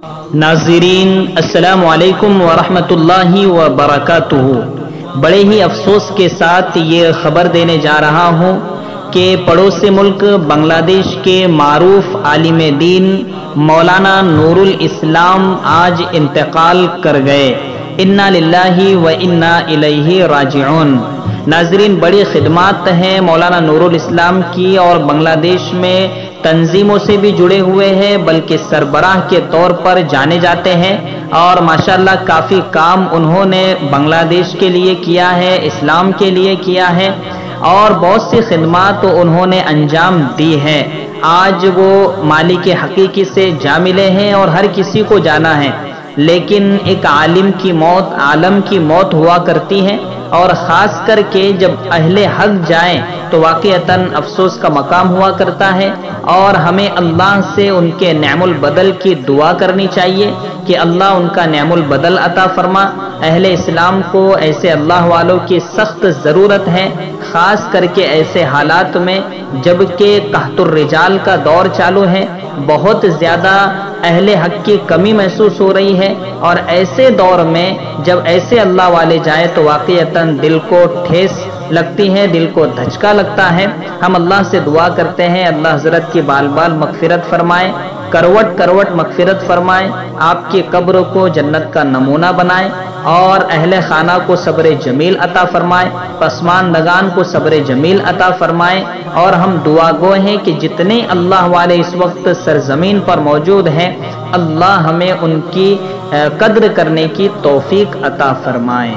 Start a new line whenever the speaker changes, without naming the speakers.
ناظرین السلام علیکم ورحمۃ اللہ وبرکاتہ۔ بڑے ہی افسوس کے ساتھ یہ خبر دینے جا رہا ہوں کہ پڑوس ملک بنگلہ دیش کے معروف عالم دین مولانا نور الاسلام آج انتقال کر گئے۔ انا للہ و انا الیہ راجعون۔ ناظرین، بڑی خدمات ہیں مولانا نور الاسلام کی، اور بنگلہ دیش میں تنظیموں سے بھی جڑے ہوئے ہیں، بلکہ سربراہ کے طور پر جانے جاتے ہیں، اور ماشاءاللہ کافی کام انہوں نے بنگلہ دیش کے لیے کیا ہے، اسلام کے لیے کیا ہے، اور بہت سی خدمات انہوں نے انجام دی ہے۔ آج وہ مالک حقیقی سے جا ملے ہیں اور ہر کسی کو جانا ہے، لیکن ایک عالم کی موت عالم کی موت ہوا کرتی ہے، اور خاص کر کے جب اہل حق جائیں تو واقعتاً افسوس کا مقام ہوا کرتا ہے، اور ہمیں اللہ سے ان کے نعم البدل کی دعا کرنی چاہیے کہ اللہ ان کا نعم البدل عطا فرما۔ اہل اسلام کو ایسے اللہ والوں کی سخت ضرورت ہے، خاص کر کے ایسے حالات میں جب کہ قحط الرجال کا دور چالو ہے، بہت زیادہ اہل حق کی کمی محسوس ہو رہی ہے، اور ایسے دور میں جب ایسے اللہ والے جائیں تو واقعتاً دل کو ٹھیس لگتی ہے، دل کو دھچکا لگتا ہے۔ ہم اللہ سے دعا کرتے ہیں اللہ حضرت کی بال بال مغفرت فرمائے، کروٹ کروٹ مغفرت فرمائے، آپ کی قبر کو جنت کا نمونہ بنائے، اور اہل خانہ کو صبر جمیل عطا فرمائے، پسماندگان کو صبر جمیل عطا فرمائے، اور ہم دعا گو ہیں کہ جتنے اللہ والے اس وقت سرزمین پر موجود ہیں، اللہ ہمیں ان کی قدر کرنے کی توفیق عطا فرمائے۔